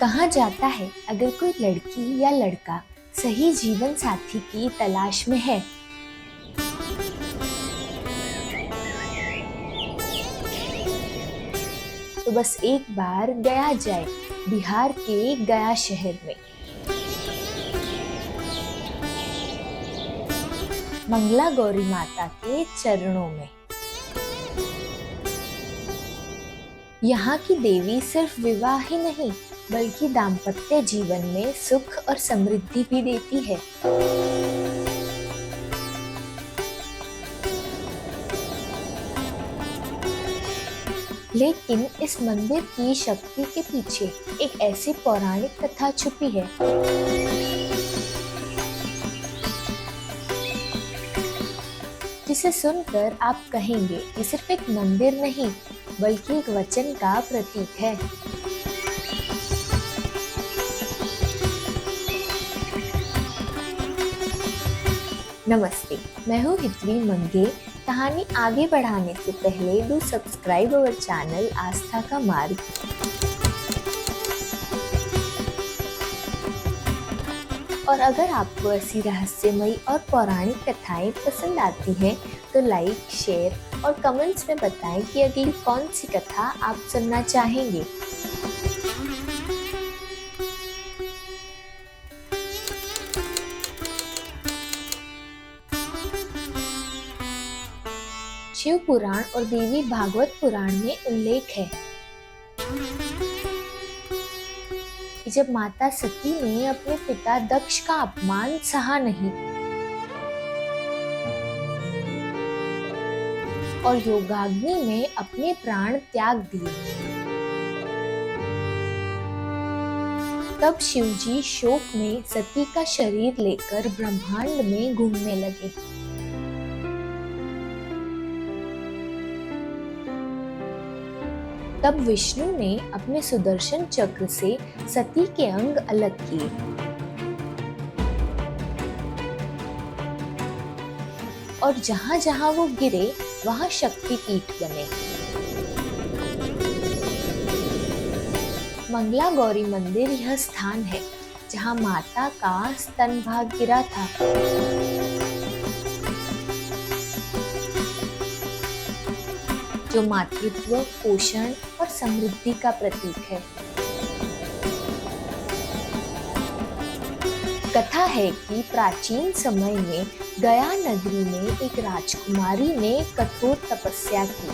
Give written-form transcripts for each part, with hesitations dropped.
कहा जाता है अगर कोई लड़की या लड़का सही जीवन साथी की तलाश में है तो बस एक बार गया जाए बिहार के गया शहर में। मंगला गौरी माता के चरणों में। यहाँ की देवी सिर्फ विवाह ही नहीं बल्कि दाम्पत्य जीवन में सुख और समृद्धि भी देती है। लेकिन इस मंदिर की शक्ति के पीछे एक ऐसी पौराणिक कथा छुपी है जिसे सुनकर आप कहेंगे ये सिर्फ एक मंदिर नहीं बल्कि एक वचन का प्रतीक है। नमस्ते, मैं हूँ हितवी मंगे। कहानी आगे बढ़ाने से पहले डू सब्सक्राइब अवर चैनल आस्था का मार्ग। और अगर आपको ऐसी रहस्यमयी और पौराणिक कथाएं पसंद आती हैं तो लाइक, शेयर और कमेंट्स में बताएं कि अगली कौन सी कथा आप सुनना चाहेंगे। शिव पुराण और देवी भागवत पुराण में उल्लेख है कि जब माता सती ने अपने पिता दक्ष का अपमान सहा नहीं और योगाग्नि में अपने प्राण त्याग दिए, तब शिवजी शोक में सती का शरीर लेकर ब्रह्मांड में घूमने लगे। तब विष्णु ने अपने सुदर्शन चक्र से सती के अंग अलग किए और जहां जहां वो गिरे वहां शक्तिपीठ बने। मंगला गौरी मंदिर यह स्थान है जहां माता का स्तन भाग गिरा था। जो मातृत्व, पोषण और समृद्धि का प्रतीक है। कथा है कि प्राचीन समय में गया नगरी में एक राजकुमारी ने कठोर तपस्या की।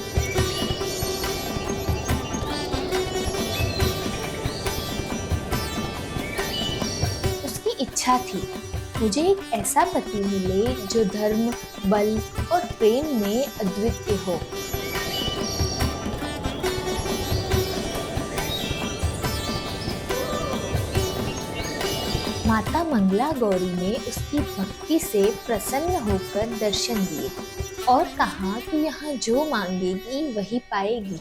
उसकी इच्छा थी मुझे एक ऐसा पति मिले जो धर्म, बल और प्रेम में अद्वितीय हो। माता मंगला गौरी ने उसकी भक्ति से प्रसन्न होकर दर्शन दिए और कहा तू यहाँ जो मांगेगी वही पाएगी।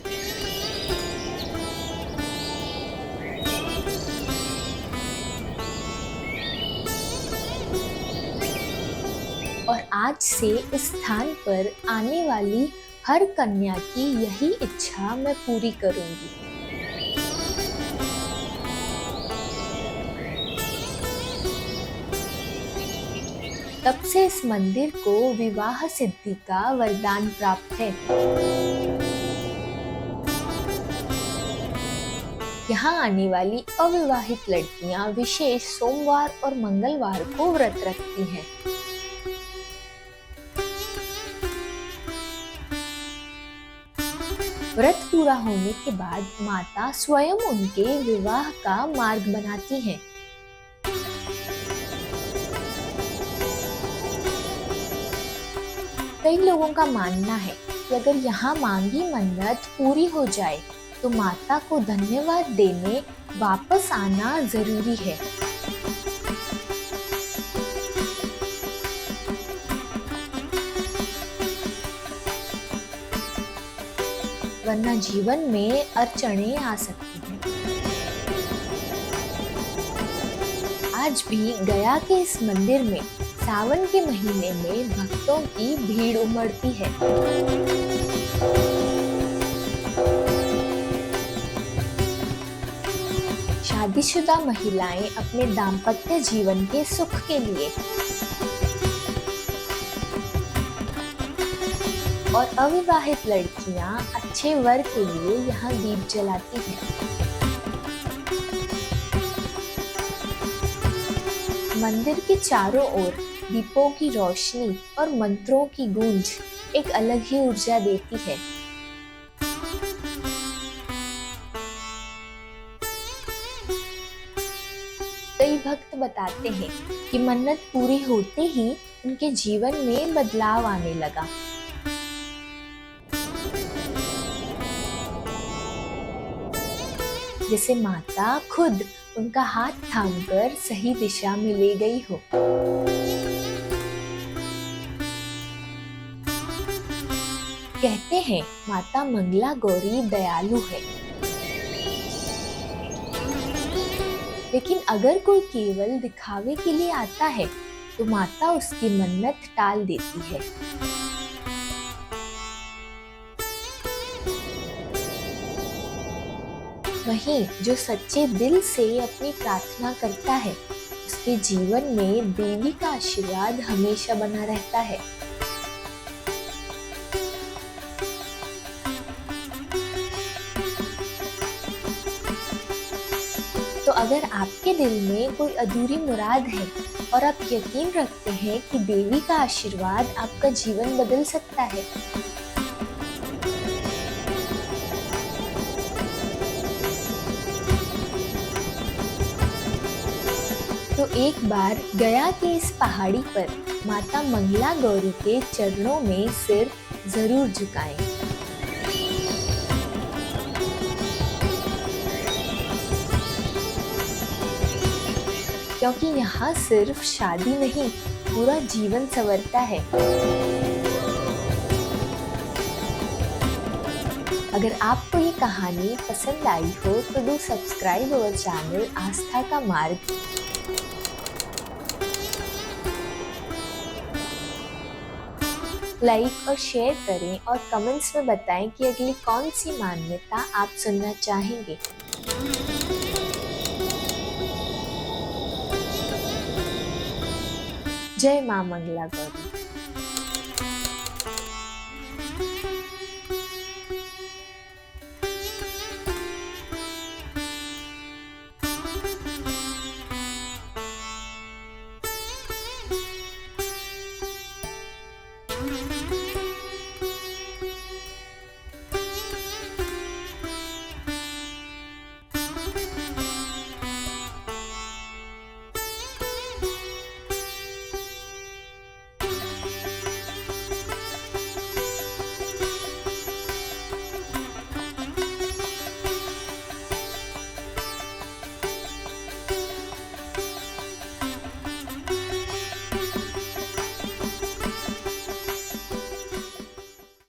और आज से इस स्थान पर आने वाली हर कन्या की यही इच्छा मैं पूरी करूंगी। तब से इस मंदिर को विवाह सिद्धि का वरदान प्राप्त है। यहाँ आने वाली अविवाहित लड़कियां विशेष सोमवार और मंगलवार को व्रत रखती हैं। व्रत पूरा होने के बाद माता स्वयं उनके विवाह का मार्ग बनाती हैं। कई लोगों का मानना है कि अगर यहाँ मांगी मन्नत पूरी हो जाए तो माता को धन्यवाद देने वापस आना जरूरी है। वरना जीवन में अड़चनें आ सकती हैं। आज भी गया के इस मंदिर में सावन के महीने में भक्तों की भीड़ उमड़ती है। शादीशुदा महिलाएं अपने दाम्पत्य जीवन के सुख के लिए और अविवाहित लड़कियां अच्छे वर के लिए यहाँ दीप जलाती हैं। मंदिर के चारों ओर दीपों की रोशनी और मंत्रों की गूंज एक अलग ही ऊर्जा देती है। कई भक्त बताते हैं कि मन्नत पूरी होते ही उनके जीवन में बदलाव आने लगा। जैसे माता खुद उनका हाथ थामकर सही दिशा में ले गई हो। कहते हैं माता मंगला गौरी दयालु है, लेकिन अगर कोई केवल दिखावे के लिए आता है तो माता उसकी मन्नत टाल देती है। वहीं जो सच्चे दिल से अपनी प्रार्थना करता है उसके जीवन में देवी का आशीर्वाद हमेशा बना रहता है। तो अगर आपके दिल में कोई अधूरी मुराद है और आप यकीन रखते हैं कि देवी का आशीर्वाद आपका जीवन बदल सकता है, तो एक बार गया के इस पहाड़ी पर माता मंगला गौरी के चरणों में सिर जरूर झुकाएं। क्योंकि यहाँ सिर्फ शादी नहीं, पूरा जीवन संवरता है। अगर आपको ये कहानी पसंद आई हो तो डू सब्सक्राइब अवर चैनल आस्था का मार्ग। लाइक और शेयर करें और कमेंट्स में बताएं कि अगली कौन सी मान्यता आप सुनना चाहेंगे। जय मां मंगला गौरी।